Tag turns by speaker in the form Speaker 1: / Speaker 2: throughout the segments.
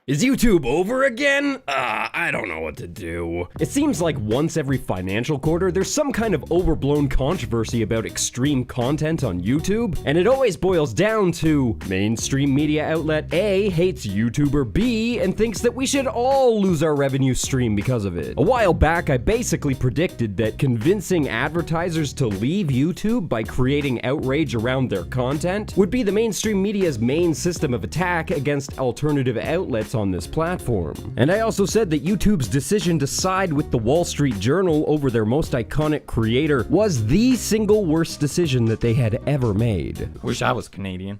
Speaker 1: Is YouTube over again? I don't know what to do. It seems like once every financial quarter, there's some kind of overblown controversy about extreme content on YouTube, and it always boils down to mainstream media outlet A hates YouTuber B and thinks that we should all lose our revenue stream because of it. A while back, I basically predicted that convincing advertisers to leave YouTube by creating outrage around their content would be the mainstream media's main system of attack against alternative outlets on this platform. And I also said that YouTube's decision to side with the Wall Street Journal over their most iconic creator was the single worst decision that they had ever made.
Speaker 2: Wish I was Canadian.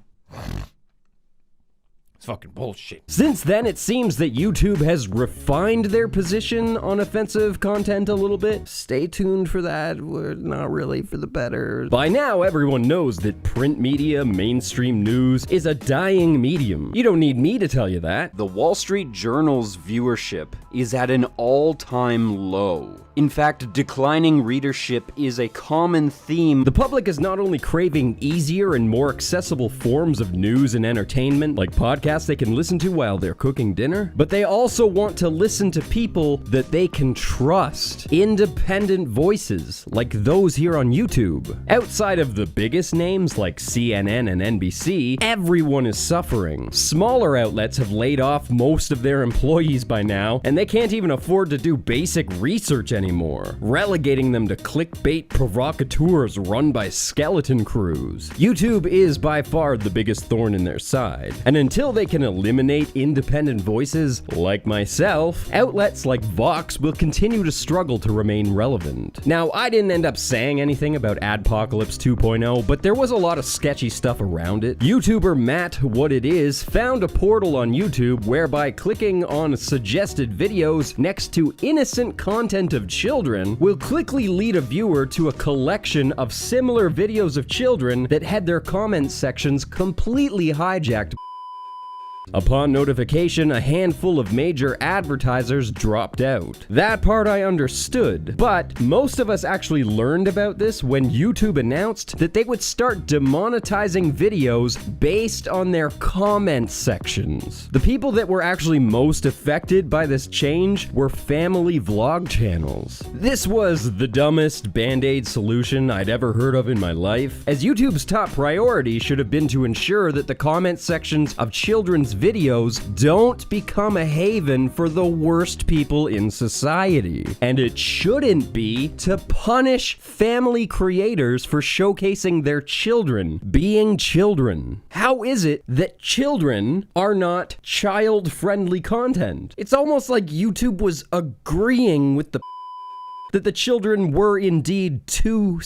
Speaker 2: It's fucking bullshit.
Speaker 1: Since then, it seems that YouTube has refined their position on offensive content a little bit. Stay tuned for that. We're not really for the better. By now, everyone knows that print media, mainstream news, is a dying medium. You don't need me to tell you that.
Speaker 3: The Wall Street Journal's viewership is at an all-time low. In fact, declining readership is a common theme.
Speaker 1: The public is not only craving easier and more accessible forms of news and entertainment, like podcasts they can listen to while they're cooking dinner, but they also want to listen to people that they can trust. Independent voices, like those here on YouTube. Outside of the biggest names like CNN and NBC, everyone is suffering. Smaller outlets have laid off most of their employees by now, and they can't even afford to do basic research anymore, relegating them to clickbait provocateurs run by skeleton crews. YouTube is by far the biggest thorn in their side, and until they can eliminate independent voices like myself, outlets like Vox will continue to struggle to remain relevant. Now, I didn't end up saying anything about Adpocalypse 2.0, but there was a lot of sketchy stuff around it. YouTuber Matt What It Is found a portal on YouTube whereby clicking on suggested videos next to innocent content of children will quickly lead a viewer to a collection of similar videos of children that had their comment sections completely hijacked. Upon notification, a handful of major advertisers dropped out. That part I understood, but most of us actually learned about this when YouTube announced that they would start demonetizing videos based on their comment sections. The people that were actually most affected by this change were family vlog channels. This was the dumbest band-aid solution I'd ever heard of in my life, as YouTube's top priority should have been to ensure that the comment sections of children's videos don't become a haven for the worst people in society. And it shouldn't be to punish family creators for showcasing their children being children. How is it that children are not child-friendly content? It's almost like YouTube was agreeing with that the children were indeed too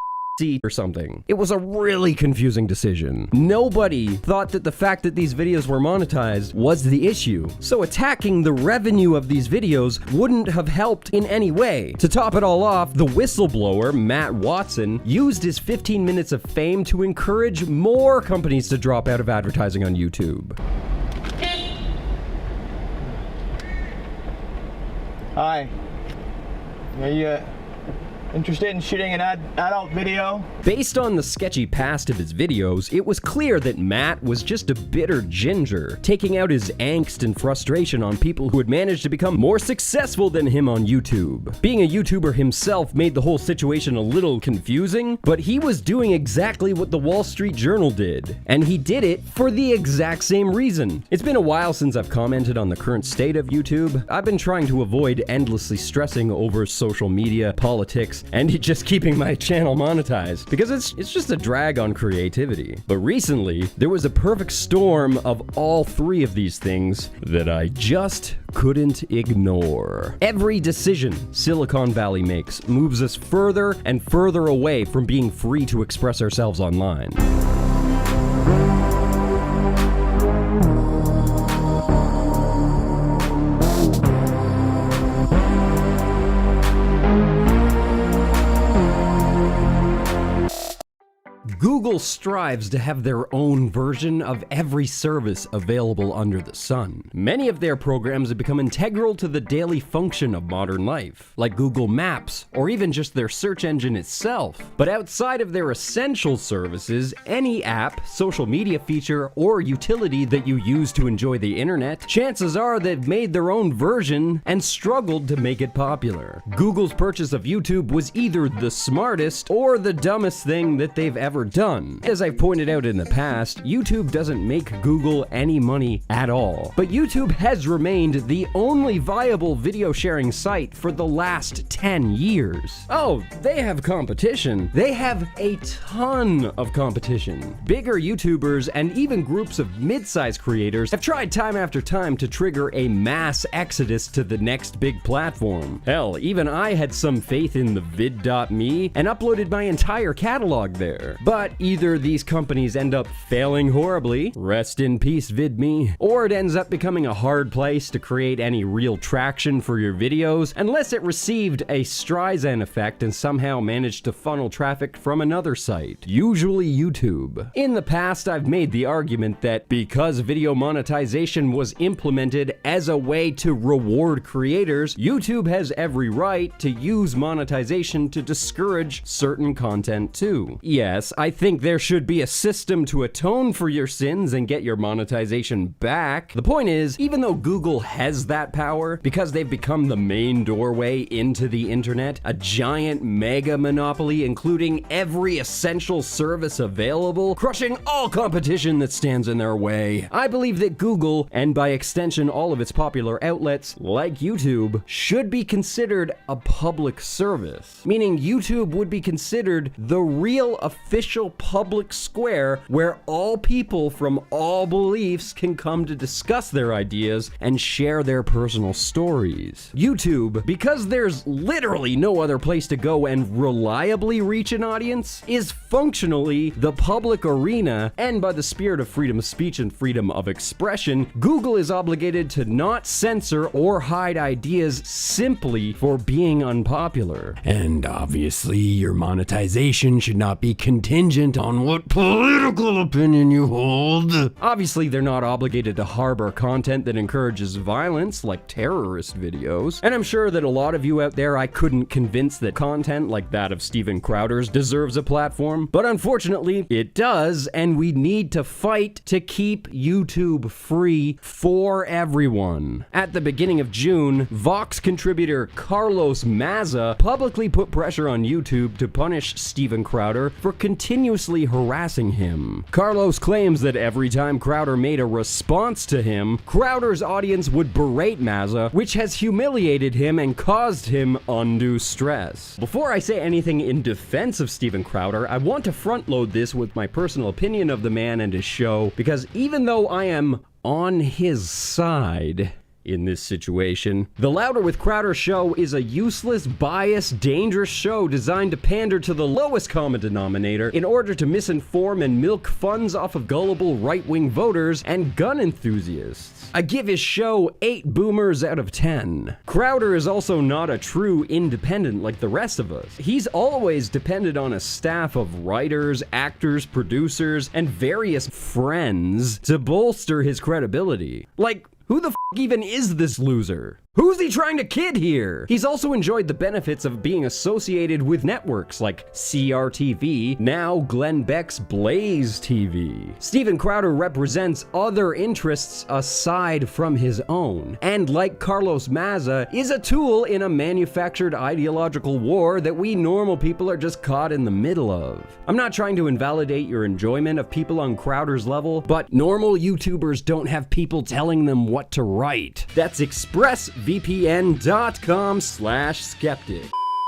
Speaker 1: or something. It was a really confusing decision. Nobody thought that the fact that these videos were monetized was the issue, so attacking the revenue of these videos wouldn't have helped in any way. To top it all off, the whistleblower, Matt Watson, used his 15 minutes of fame to encourage more companies to drop out of advertising on YouTube.
Speaker 4: Hi. Are you interested in shooting an adult video?
Speaker 1: Based on the sketchy past of his videos, it was clear that Matt was just a bitter ginger, taking out his angst and frustration on people who had managed to become more successful than him on YouTube. Being a YouTuber himself made the whole situation a little confusing, but he was doing exactly what the Wall Street Journal did, and he did it for the exact same reason. It's been a while since I've commented on the current state of YouTube. I've been trying to avoid endlessly stressing over social media, politics, and just keeping my channel monetized, because it's just a drag on creativity. But recently, there was a perfect storm of all three of these things that I just couldn't ignore. Every decision Silicon Valley makes moves us further and further away from being free to express ourselves online. Google strives to have their own version of every service available under the sun. Many of their programs have become integral to the daily function of modern life, like Google Maps, or even just their search engine itself. But outside of their essential services, any app, social media feature, or utility that you use to enjoy the internet, chances are they've made their own version and struggled to make it popular. Google's purchase of YouTube was either the smartest or the dumbest thing that they've ever done. As I've pointed out in the past, YouTube doesn't make Google any money at all. But YouTube has remained the only viable video sharing site for the last 10 years. Oh, they have competition. They have a ton of competition. Bigger YouTubers and even groups of mid-sized creators have tried time after time to trigger a mass exodus to the next big platform. Hell, even I had some faith in the vid.me and uploaded my entire catalog there. But either these companies end up failing horribly, rest in peace vidme, or it ends up becoming a hard place to create any real traction for your videos unless it received a Streisand effect and somehow managed to funnel traffic from another site, usually YouTube. In the past, I've made the argument that because video monetization was implemented as a way to reward creators, YouTube has every right to use monetization to discourage certain content too. Yes, I think there should be a system to atone for your sins and get your monetization back. The point is, even though Google has that power, because they've become the main doorway into the internet, a giant mega monopoly including every essential service available, crushing all competition that stands in their way, I believe that Google, and by extension all of its popular outlets like YouTube, should be considered a public service, meaning YouTube would be considered the real official public square where all people from all beliefs can come to discuss their ideas and share their personal stories. YouTube, because there's literally no other place to go and reliably reach an audience, is functionally the public arena, and by the spirit of freedom of speech and freedom of expression, Google is obligated to not censor or hide ideas simply for being unpopular. And obviously, your monetization should not be contingent on what political opinion you hold. Obviously, they're not obligated to harbor content that encourages violence, like terrorist videos. And I'm sure that a lot of you out there I couldn't convince that content like that of Steven Crowder's deserves a platform, but unfortunately, it does, and we need to fight to keep YouTube free for everyone. At the beginning of June, Vox contributor Carlos Maza publicly put pressure on YouTube to punish Steven Crowder for continuously harassing him. Carlos claims that every time Crowder made a response to him, Crowder's audience would berate Maza, which has humiliated him and caused him undue stress. Before I say anything in defense of Steven Crowder, I want to front load this with my personal opinion of the man and his show, because even though I am on his side in this situation, the Louder with Crowder show is a useless, biased, dangerous show designed to pander to the lowest common denominator in order to misinform and milk funds off of gullible right-wing voters and gun enthusiasts. I give his show 8 boomers out of 10. Crowder is also not a true independent like the rest of us. He's always depended on a staff of writers, actors, producers, and various friends to bolster his credibility. Like, who the f*** even is this loser? Who's he trying to kid here? He's also enjoyed the benefits of being associated with networks like CRTV, now Glenn Beck's Blaze TV. Steven Crowder represents other interests aside from his own, and like Carlos Maza, is a tool in a manufactured ideological war that we normal people are just caught in the middle of. I'm not trying to invalidate your enjoyment of people on Crowder's level, but normal YouTubers don't have people telling them what to write. That's expressvpn.com/skeptic.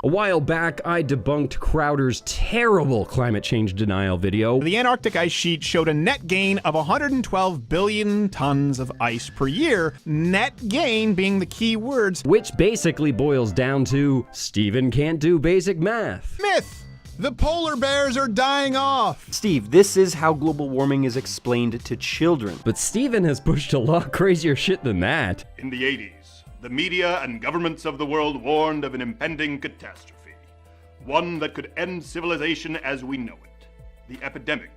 Speaker 1: A while back, I debunked Crowder's terrible climate change denial video.
Speaker 5: The Antarctic ice sheet showed a net gain of 112 billion tons of ice per year, net gain being the key words.
Speaker 1: Which basically boils down to, Steven can't do basic math.
Speaker 5: Myth! The polar bears are dying off!
Speaker 3: Steve, this is how global warming is explained to children.
Speaker 1: But Steven has pushed a lot crazier shit than that.
Speaker 6: In the 80s, the media and governments of the world warned of an impending catastrophe, one that could end civilization as we know it. the epidemic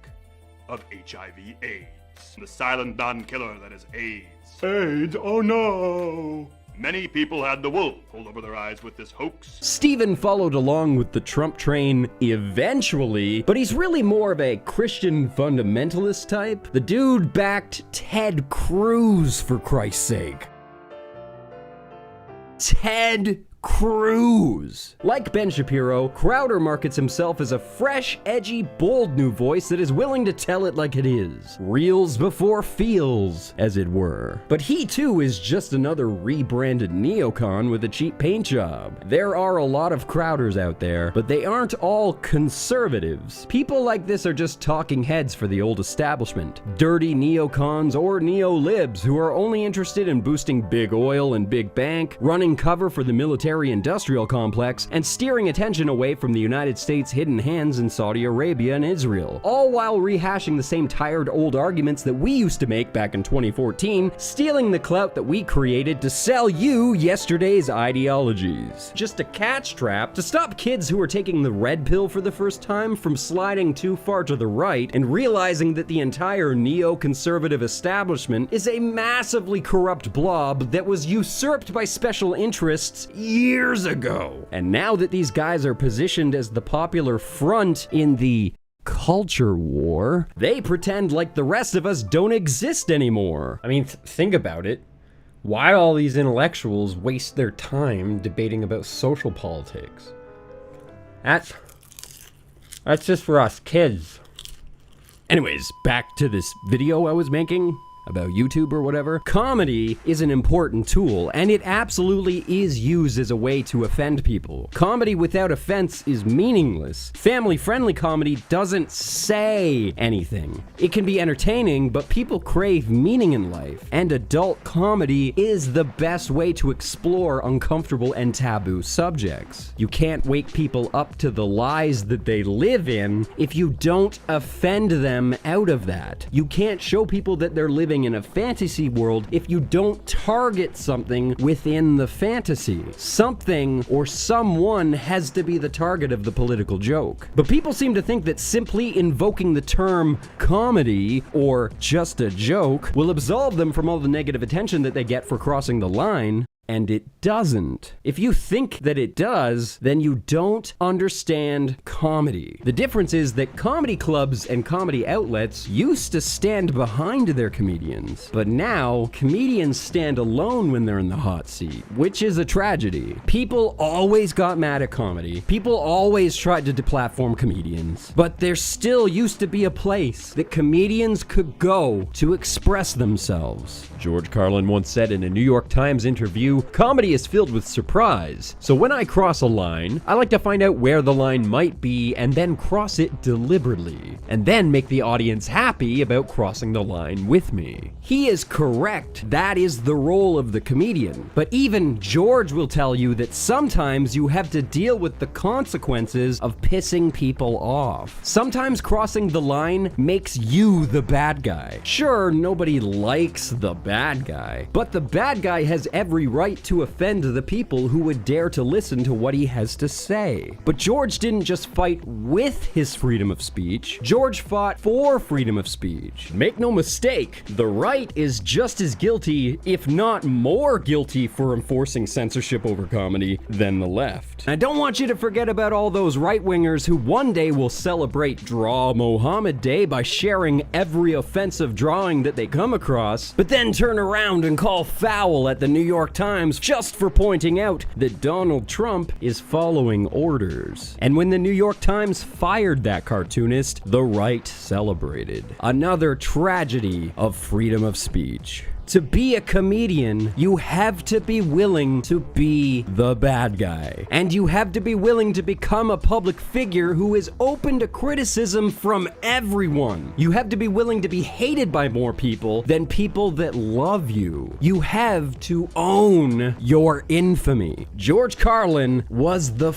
Speaker 6: of HIV/AIDS. The silent non-killer that is AIDS. AIDS, oh no! Many people had the wool pulled over their eyes with this hoax.
Speaker 1: Steven followed along with the Trump train eventually, but he's really more of a Christian fundamentalist type. The dude backed Ted Cruz, for Christ's sake. Ted Cruz. Like Ben Shapiro, Crowder markets himself as a fresh, edgy, bold new voice that is willing to tell it like it is. Reels before feels, as it were. But he too is just another rebranded neocon with a cheap paint job. There are a lot of Crowders out there, but they aren't all conservatives. People like this are just talking heads for the old establishment. Dirty neocons or neo-libs who are only interested in boosting big oil and big bank, running cover for the military-industrial complex, and steering attention away from the United States' hidden hands in Saudi Arabia and Israel, all while rehashing the same tired old arguments that we used to make back in 2014, stealing the clout that we created to sell you yesterday's ideologies. Just a catch trap to stop kids who are taking the red pill for the first time from sliding too far to the right and realizing that the entire neoconservative establishment is a massively corrupt blob that was usurped by special interests years ago. And now that these guys are positioned as the popular front in the culture war, they pretend like the rest of us don't exist anymore.
Speaker 2: I mean, think about it. Why all these intellectuals waste their time debating about social politics? That's just for us kids.
Speaker 1: Anyways, back to this video I was making about YouTube or whatever. Comedy is an important tool, and it absolutely is used as a way to offend people. Comedy without offense is meaningless. Family-friendly comedy doesn't say anything. It can be entertaining, but people crave meaning in life, and adult comedy is the best way to explore uncomfortable and taboo subjects. You can't wake people up to the lies that they live in if you don't offend them out of that. You can't show people that they're living in a fantasy world if you don't target something within the fantasy. Something or someone has to be the target of the political joke. But people seem to think that simply invoking the term comedy or just a joke will absolve them from all the negative attention that they get for crossing the line. And it doesn't. If you think that it does, then you don't understand comedy. The difference is that comedy clubs and comedy outlets used to stand behind their comedians, but now comedians stand alone when they're in the hot seat, which is a tragedy. People always got mad at comedy. People always tried to deplatform comedians, but there still used to be a place that comedians could go to express themselves. George Carlin once said in a New York Times interview, "Comedy is filled with surprise. So when I cross a line, I like to find out where the line might be and then cross it deliberately, and then make the audience happy about crossing the line with me." He is correct. That is the role of the comedian. But even George will tell you that sometimes you have to deal with the consequences of pissing people off. Sometimes crossing the line makes you the bad guy. Sure, nobody likes the bad guy, but the bad guy has every right to offend the people who would dare to listen to what he has to say. But George didn't just fight with his freedom of speech. George fought for freedom of speech. Make no mistake, the right is just as guilty, if not more guilty, for enforcing censorship over comedy than the left. I don't want you to forget about all those right-wingers who one day will celebrate Draw Mohammed Day by sharing every offensive drawing that they come across, but then turn around and call foul at the New York Times just for pointing out that Donald Trump is following orders. And when the New York Times fired that cartoonist, the right celebrated. Another tragedy of freedom of speech. To be a comedian, you have to be willing to be the bad guy. And you have to be willing to become a public figure who is open to criticism from everyone. You have to be willing to be hated by more people than people that love you. You have to own your infamy. George Carlin was the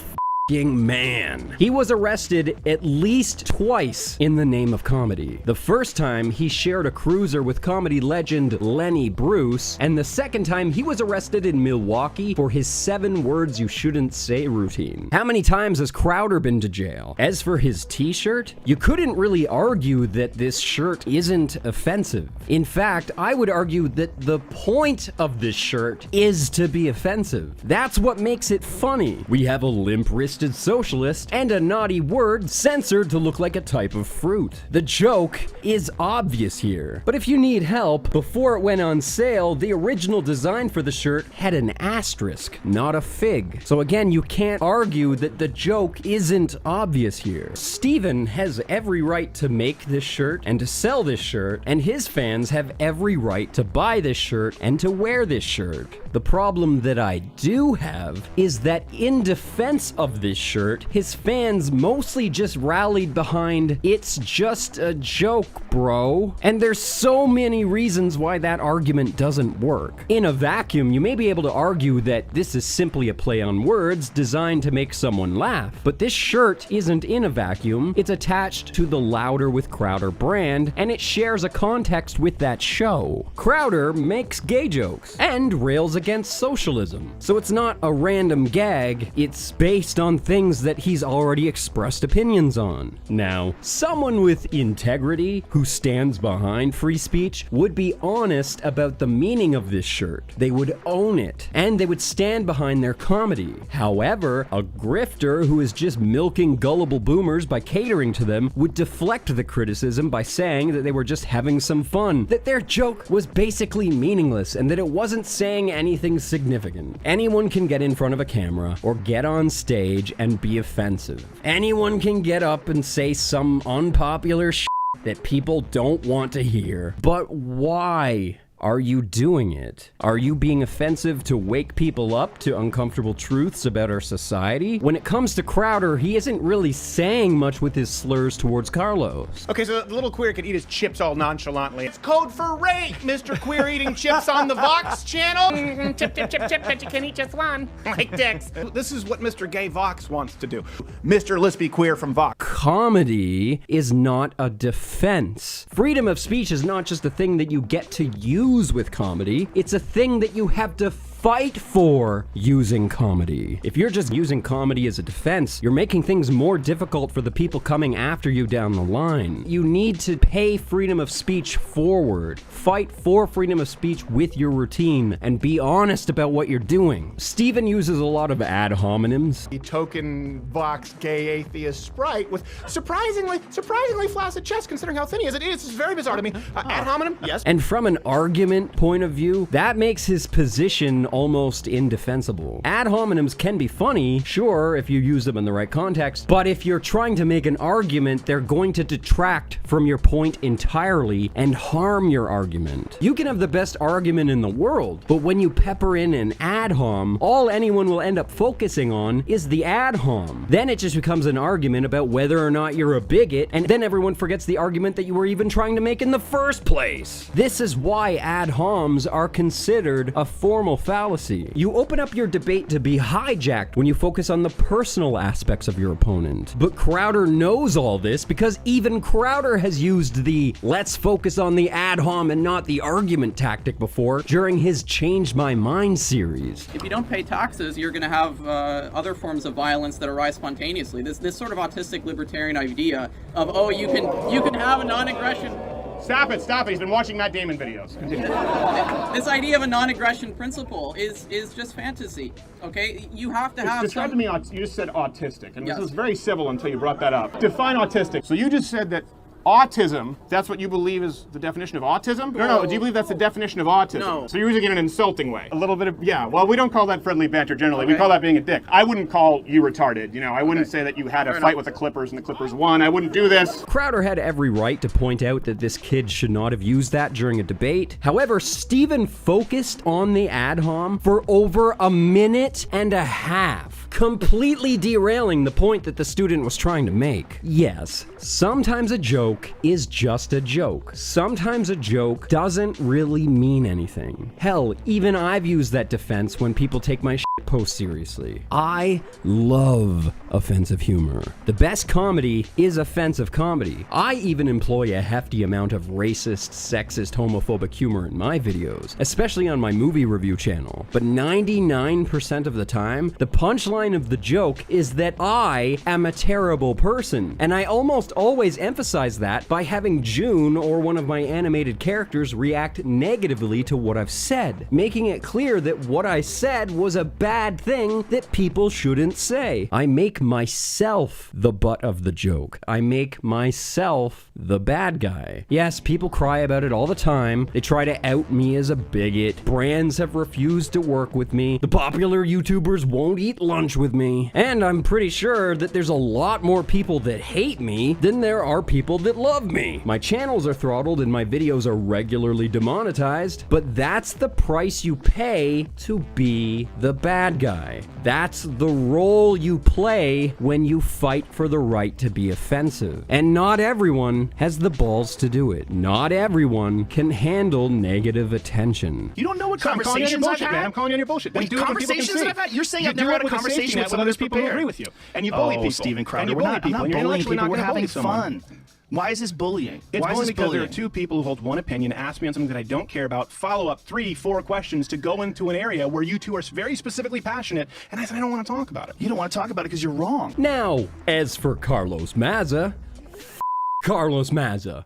Speaker 1: man. He was arrested at least twice in the name of comedy. The first time, he shared a cruiser with comedy legend Lenny Bruce, and the second time, he was arrested in Milwaukee for his 7 words you shouldn't say routine. How many times has Crowder been to jail? As for his t-shirt, you couldn't really argue that this shirt isn't offensive. In fact, I would argue that the point of this shirt is to be offensive. That's what makes it funny. We have a limp-wristed socialist and a naughty word censored to look like a type of fruit. The joke is obvious here. But if you need help, before it went on sale, the original design for the shirt had an asterisk, not a fig. So again, you can't argue that the joke isn't obvious here. Steven has every right to make this shirt and to sell this shirt, and his fans have every right to buy this shirt and to wear this shirt. The problem that I do have is that in defense of this shirt, his fans mostly just rallied behind, "It's just a joke, bro." And there's so many reasons why that argument doesn't work. In a vacuum, you may be able to argue that this is simply a play on words designed to make someone laugh. But this shirt isn't in a vacuum. It's attached to the Louder with Crowder brand, and it shares a context with that show. Crowder makes gay jokes and rails against socialism. So it's not a random gag, it's based on things that he's already expressed opinions on. Now, someone with integrity who stands behind free speech would be honest about the meaning of this shirt. They would own it, and they would stand behind their comedy. However, a grifter who is just milking gullible boomers by catering to them would deflect the criticism by saying that they were just having some fun, that their joke was basically meaningless, and that it wasn't saying anything significant. Anyone can get in front of a camera or get on stage and be offensive. Anyone can get up and say some unpopular shit that people don't want to hear. But why are you doing it? Are you being offensive to wake people up to uncomfortable truths about our society? When it comes to Crowder, he isn't really saying much with his slurs towards Carlos.
Speaker 5: Okay, so the little queer could eat his chips all nonchalantly. It's code for rape, Mr. Queer eating chips on the Vox channel.
Speaker 7: Chip, chip, chip, chip, but you can eat just one. Like dicks.
Speaker 5: This is what Mr. Gay Vox wants to do. Mr. Lispy Queer from Vox.
Speaker 1: Comedy is not a defense. Freedom of speech is not just a thing that you get to use with comedy. It's a thing that you have to fight for using comedy. If you're just using comedy as a defense, you're making things more difficult for the people coming after you down the line. You need to pay freedom of speech forward. Fight for freedom of speech with your routine and be honest about what you're doing. Steven uses a lot of ad hominems.
Speaker 5: The token Vox gay atheist sprite with surprisingly flaccid chest considering how thin he is. It's very bizarre to me. Ad hominem, yes.
Speaker 1: And from an argument point of view, that makes his position almost indefensible. Ad hominems can be funny, sure, if you use them in the right context, but if you're trying to make an argument, they're going to detract from your point entirely and harm your argument. You can have the best argument in the world, but when you pepper in an ad hom, all anyone will end up focusing on is the ad hom. Then it just becomes an argument about whether or not you're a bigot, and then everyone forgets the argument that you were even trying to make in the first place. This is why ad homs are considered a formal fallacy. You open up your debate to be hijacked when you focus on the personal aspects of your opponent. But Crowder knows all this because even Crowder has used the "let's focus on the ad hom and not the argument" tactic before during his Change My Mind series.
Speaker 8: If you don't pay taxes, you're going to have other forms of violence that arise spontaneously. This sort of autistic libertarian idea of, oh, you can have a non-aggression.
Speaker 5: Stop it. He's been watching Matt Damon videos. Continue.
Speaker 8: This idea of a non-aggression principle is just fantasy, okay? You have to have
Speaker 5: Describe to me, you just said autistic, and
Speaker 8: Yes.
Speaker 5: this was very civil until you brought that up. Define autistic. So you just said that autism, that's what you believe is the definition of autism? No, do you believe that's the definition of autism?
Speaker 8: No.
Speaker 5: So you're using it in an insulting way. A little bit of, yeah, well, we don't call that friendly banter generally. We call that being a dick. I wouldn't call you retarded, I wouldn't say that you had a fight with the Clippers and the Clippers won. I wouldn't do this.
Speaker 1: Crowder had every right to point out that this kid should not have used that during a debate. However, Steven focused on the ad hom for over a minute and a half, completely derailing the point that the student was trying to make. Yes, sometimes a joke is just a joke. Sometimes a joke doesn't really mean anything. Hell, even I've used that defense when people take my shit shitpost seriously. I love offensive humor. The best comedy is offensive comedy. I even employ a hefty amount of racist, sexist, homophobic humor in my videos, especially on my movie review channel. But 99% of the time, the punchline of the joke is that I am a terrible person. And I almost always emphasize that by having June or one of my animated characters react negatively to what I've said, making it clear that what I said was a bad thing that people shouldn't say. I make myself the butt of the joke. I make myself the bad guy. Yes, people cry about it all the time. They try to out me as a bigot. Brands have refused to work with me. The popular YouTubers won't eat lunch with me. And I'm pretty sure that there's a lot more people that hate me than there are people that love me. My channels are throttled and my videos are regularly demonetized, but that's the price you pay to be the bad guy. That's the role you play when you fight for the right to be offensive. And not everyone has the balls to do it. Not everyone can handle negative attention.
Speaker 9: You don't know what
Speaker 5: I'm calling you on your
Speaker 9: conversations I've
Speaker 5: bullshit, man.
Speaker 9: had?
Speaker 5: I'm calling you on your bullshit. Then
Speaker 9: Wait,
Speaker 5: do it when people can
Speaker 9: conversations
Speaker 5: see.
Speaker 9: that I've had? You're saying
Speaker 5: You
Speaker 9: I've
Speaker 5: do
Speaker 9: never
Speaker 5: it
Speaker 9: had a
Speaker 5: with a safety
Speaker 9: conversation
Speaker 5: net
Speaker 9: with other people who
Speaker 5: prepared.
Speaker 9: agree with you.
Speaker 5: And you bully people.
Speaker 9: Steven
Speaker 5: And
Speaker 9: Crowder,
Speaker 5: you
Speaker 9: we're
Speaker 5: bully
Speaker 9: not, I'm
Speaker 5: people.
Speaker 9: not
Speaker 5: And you're
Speaker 9: bullying
Speaker 5: intellectually
Speaker 9: people.
Speaker 5: not
Speaker 9: We're
Speaker 5: gonna bully
Speaker 9: having
Speaker 5: someone.
Speaker 9: fun. Why is this bullying?
Speaker 5: It's
Speaker 9: Why is
Speaker 5: only
Speaker 9: this
Speaker 5: because there are
Speaker 9: bullying?
Speaker 5: two people who hold one opinion, ask me on something that I don't care about, follow up 3-4 questions to go into an area where you two are very specifically passionate, and I said I don't want to talk about it.
Speaker 9: You don't want to talk about it because you're wrong.
Speaker 1: Now, as for Carlos Mazza, Carlos Mazza,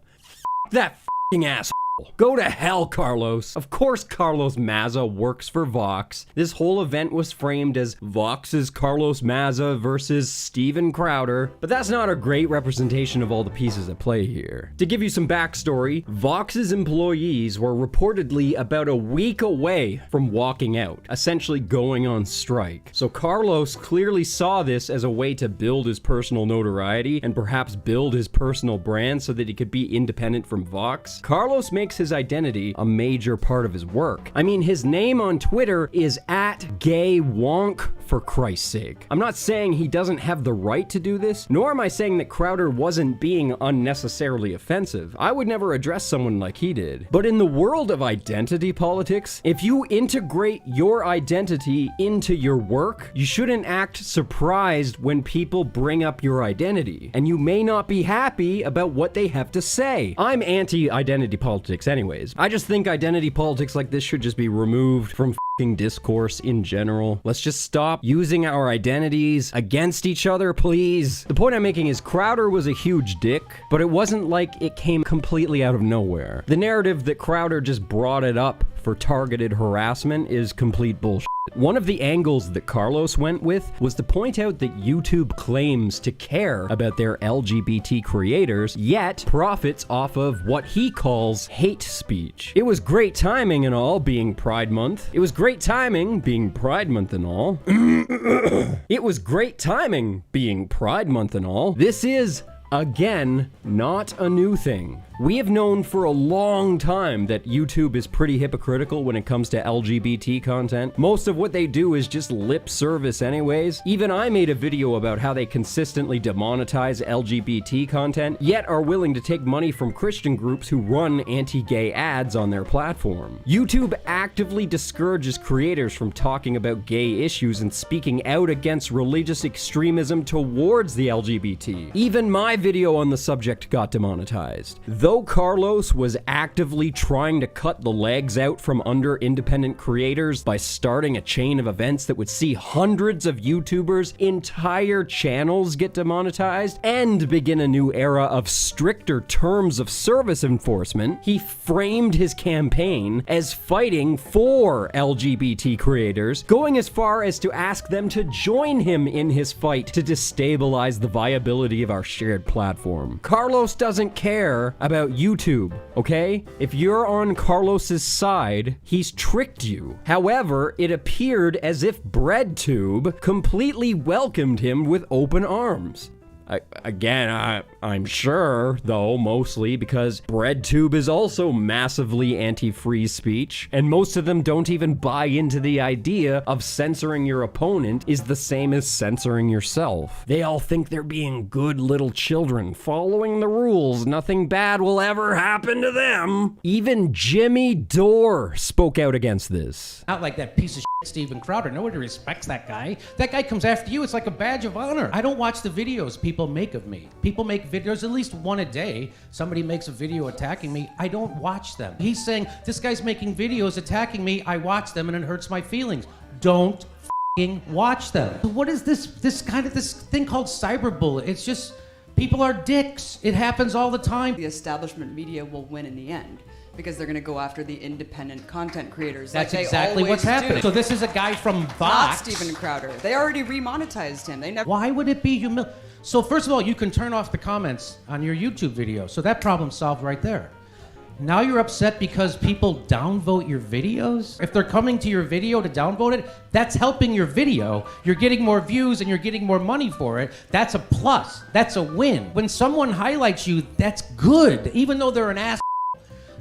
Speaker 1: that f***ing asshole. Go to hell, Carlos. Of course Carlos Mazza works for Vox. This whole event was framed as Vox's Carlos Mazza versus Steven Crowder, but that's not a great representation of all the pieces at play here. To give you some backstory, Vox's employees were reportedly about a week away from walking out, essentially going on strike. So Carlos clearly saw this as a way to build his personal notoriety and perhaps build his personal brand so that he could be independent from Vox. Carlos makes his identity a major part of his work. I mean, his name on Twitter is @GayWonk, for Christ's sake. I'm not saying he doesn't have the right to do this, nor am I saying that Crowder wasn't being unnecessarily offensive. I would never address someone like he did. But in the world of identity politics, if you integrate your identity into your work, you shouldn't act surprised when people bring up your identity. And you may not be happy about what they have to say. I'm anti-identity politics anyways. I just think identity politics like this should just be removed from f***ing discourse in general. Let's just stop using our identities against each other, please. The point I'm making is Crowder was a huge dick, but it wasn't like it came completely out of nowhere. The narrative that Crowder just brought it up for targeted harassment is complete bullshit. One of the angles that Carlos went with was to point out that YouTube claims to care about their LGBT creators, yet profits off of what he calls hate speech. It was great timing and all, being Pride Month. It was great timing, being Pride Month and all. It was great timing, being Pride Month and all. This is, again, not a new thing. We have known for a long time that YouTube is pretty hypocritical when it comes to LGBT content. Most of what they do is just lip service anyways. Even I made a video about how they consistently demonetize LGBT content, yet are willing to take money from Christian groups who run anti-gay ads on their platform. YouTube actively discourages creators from talking about gay issues and speaking out against religious extremism towards the LGBT. Even my video on the subject got demonetized. Though Carlos was actively trying to cut the legs out from under independent creators by starting a chain of events that would see hundreds of YouTubers' entire channels get demonetized and begin a new era of stricter terms of service enforcement, he framed his campaign as fighting for LGBT creators, going as far as to ask them to join him in his fight to destabilize the viability of our shared platform. Carlos doesn't care about YouTube, okay? If you're on Carlos's side, he's tricked you. However, it appeared as if BreadTube completely welcomed him with open arms. I'm sure, though, mostly because BreadTube is also massively anti-free speech, and most of them don't even buy into the idea of censoring your opponent is the same as censoring yourself. They all think they're being good little children, following the rules. Nothing bad will ever happen to them. Even Jimmy Dore spoke out against this.
Speaker 10: Not like that piece of shit Steven Crowder. Nobody respects that guy. That guy comes after you. It's like a badge of honor. I don't watch the videos people make of me. People make videos at least one a day. Somebody makes a video attacking me. I don't watch them. He's saying, this guy's making videos attacking me. I watch them and it hurts my feelings. Don't f***ing watch them. What is this thing called cyberbullying? It's just, people are dicks. It happens all the time.
Speaker 11: The establishment media will win in the end, because they're going to go after the independent content creators.
Speaker 10: That's
Speaker 11: like
Speaker 10: exactly what's happening. So this is a guy from Vox.
Speaker 11: Not Steven Crowder. They already remonetized him. They never.
Speaker 10: Why would it be humiliating? So first of all, you can turn off the comments on your YouTube video. So that problem's solved right there. Now you're upset because people downvote your videos? If they're coming to your video to downvote it, that's helping your video. You're getting more views and you're getting more money for it. That's a plus. That's a win. When someone highlights you, that's good, even though they're an ass.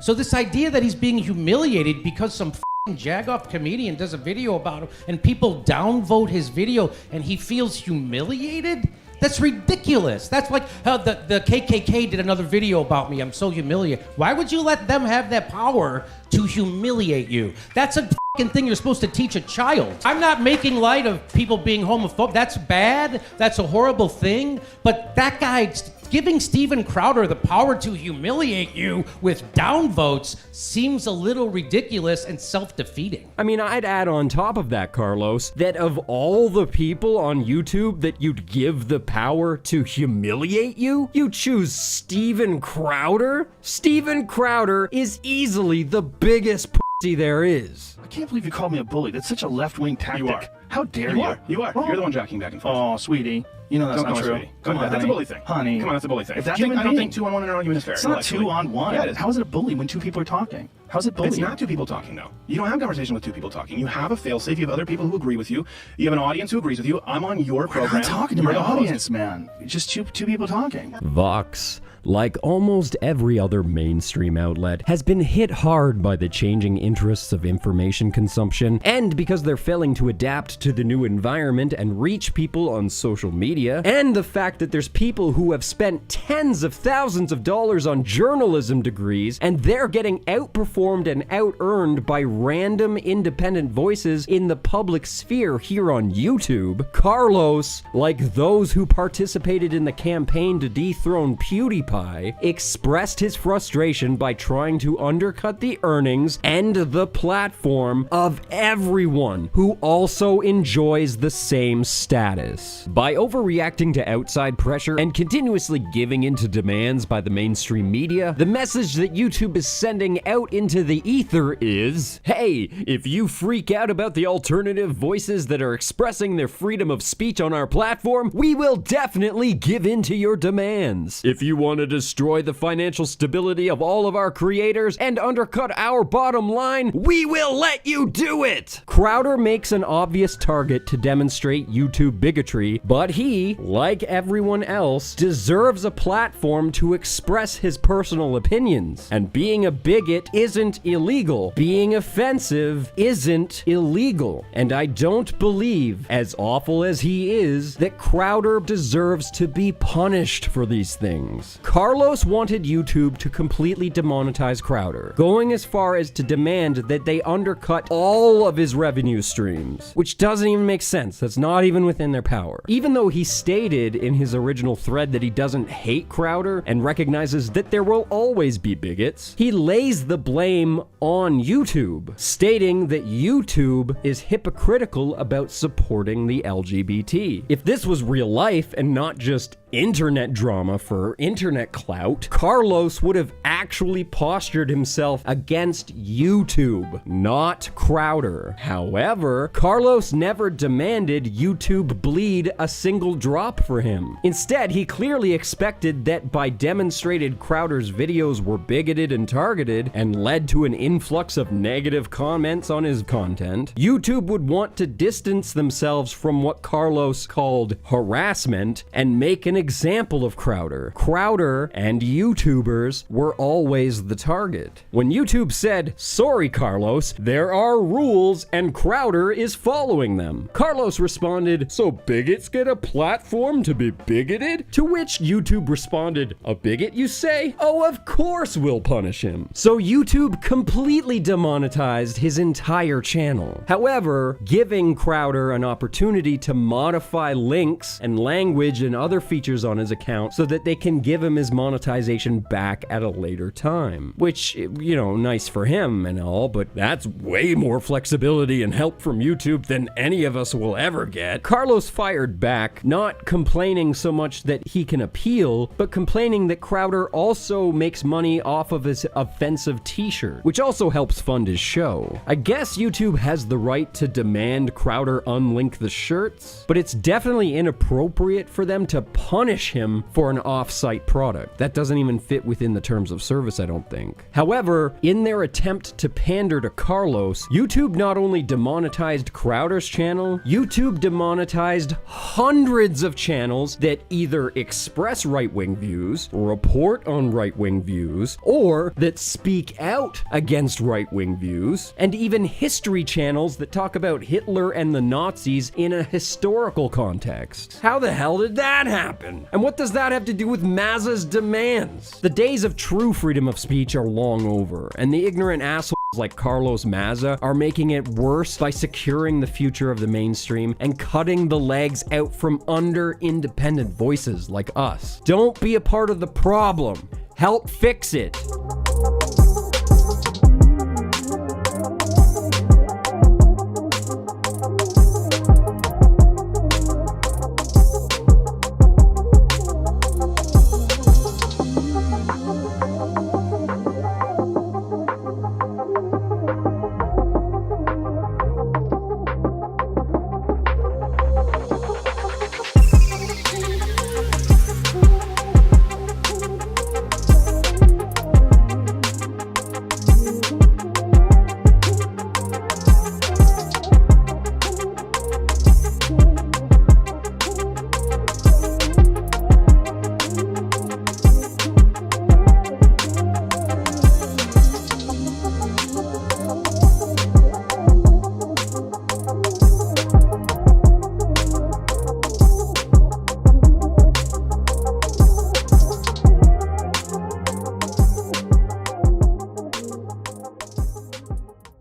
Speaker 10: So this idea that he's being humiliated because some jagoff comedian does a video about him and people downvote his video and he feels humiliated? That's ridiculous. That's like how the KKK did another video about me. I'm so humiliated. Why would you let them have that power to humiliate you? That's a thing you're supposed to teach a child. I'm not making light of people being homophobic. That's bad. That's a horrible thing. But that guy giving Steven Crowder the power to humiliate you with downvotes seems a little ridiculous and self-defeating.
Speaker 1: I mean, I'd add on top of that, Carlos, that of all the people on YouTube that you'd give the power to humiliate you, you choose Steven Crowder? Steven Crowder is easily the biggest pussy there is.
Speaker 9: I can't believe you called me a bully. That's such a left-wing tactic.
Speaker 5: You are.
Speaker 9: How dare you?
Speaker 5: You are. You're the one jacking back and forth.
Speaker 9: Oh, sweetie. You know that's
Speaker 5: Don't
Speaker 9: not true.
Speaker 5: sweetie.
Speaker 9: Come on,
Speaker 5: That's a bully thing.
Speaker 9: Honey.
Speaker 5: Come on, that's a bully thing.
Speaker 9: If that's
Speaker 5: I don't think 2-on-1 in an argument is fair.
Speaker 9: It's not 2-on-1.
Speaker 5: Yeah, it is.
Speaker 9: How is it a bully when two people are talking? How's it bullying?
Speaker 5: It's not two people talking, though. You don't have a conversation with two people talking. You have a failsafe. You have other people who agree with you. You have an audience who agrees with you. I'm on your program.
Speaker 9: I'm talking to my audience, man. Just two people talking.
Speaker 1: Vox, like almost every other mainstream outlet, has been hit hard by the changing interests of information consumption, and because they're failing to adapt to the new environment and reach people on social media, and the fact that there's people who have spent tens of thousands of dollars on journalism degrees, and they're getting outperformed and out-earned by random independent voices in the public sphere here on YouTube. Carlos, like those who participated in the campaign to dethrone PewDiePie, expressed his frustration by trying to undercut the earnings and the platform of everyone who also enjoys the same status. By overreacting to outside pressure and continuously giving into demands by the mainstream media, the message that YouTube is sending out into the ether is, hey, if you freak out about the alternative voices that are expressing their freedom of speech on our platform, we will definitely give in to your demands. If you want to destroy the financial stability of all of our creators and undercut our bottom line, we will let you do it! Crowder makes an obvious target to demonstrate YouTube bigotry, but he, like everyone else, deserves a platform to express his personal opinions. And being a bigot isn't illegal. Being offensive isn't illegal. And I don't believe, as awful as he is, that Crowder deserves to be punished for these things. Carlos wanted YouTube to completely demonetize Crowder, going as far as to demand that they undercut all of his revenue streams, which doesn't even make sense. That's not even within their power. Even though he stated in his original thread that he doesn't hate Crowder and recognizes that there will always be bigots, he lays the blame on YouTube, stating that YouTube is hypocritical about supporting the LGBT. If this was real life and not just internet drama for internet clout, Carlos would have actually postured himself against YouTube, not Crowder. However, Carlos never demanded YouTube bleed a single drop for him. Instead, he clearly expected that by demonstrated Crowder's videos were bigoted and targeted and led to an influx of negative comments on his content, YouTube would want to distance themselves from what Carlos called harassment and make an example of Crowder. Crowder and YouTubers were always the target. When YouTube said, "Sorry, Carlos, there are rules and Crowder is following them," Carlos responded, "So bigots get a platform to be bigoted?" To which YouTube responded, "A bigot, you say? Oh, of course we'll punish him." So YouTube completely demonetized his entire channel. However, giving Crowder an opportunity to modify links and language and other features on his account so that they can give him his monetization back at a later time. Which, you know, nice for him and all, but that's way more flexibility and help from YouTube than any of us will ever get. Carlos fired back, not complaining so much that he can appeal, but complaining that Crowder also makes money off of his offensive t-shirt, which also helps fund his show. I guess YouTube has the right to demand Crowder unlink the shirts, but it's definitely inappropriate for them to punish him for an off-site product. That doesn't even fit within the terms of service, I don't think. However, in their attempt to pander to Carlos, YouTube not only demonetized Crowder's channel, YouTube demonetized hundreds of channels that either express right-wing views, report on right-wing views, or that speak out against right-wing views, and even history channels that talk about Hitler and the Nazis in a historical context. How the hell did that happen? And what does that have to do with Mazza's demands? The days of true freedom of speech are long over, and the ignorant assholes like Carlos Mazza are making it worse by securing the future of the mainstream and cutting the legs out from under independent voices like us. Don't be a part of the problem. Help fix it.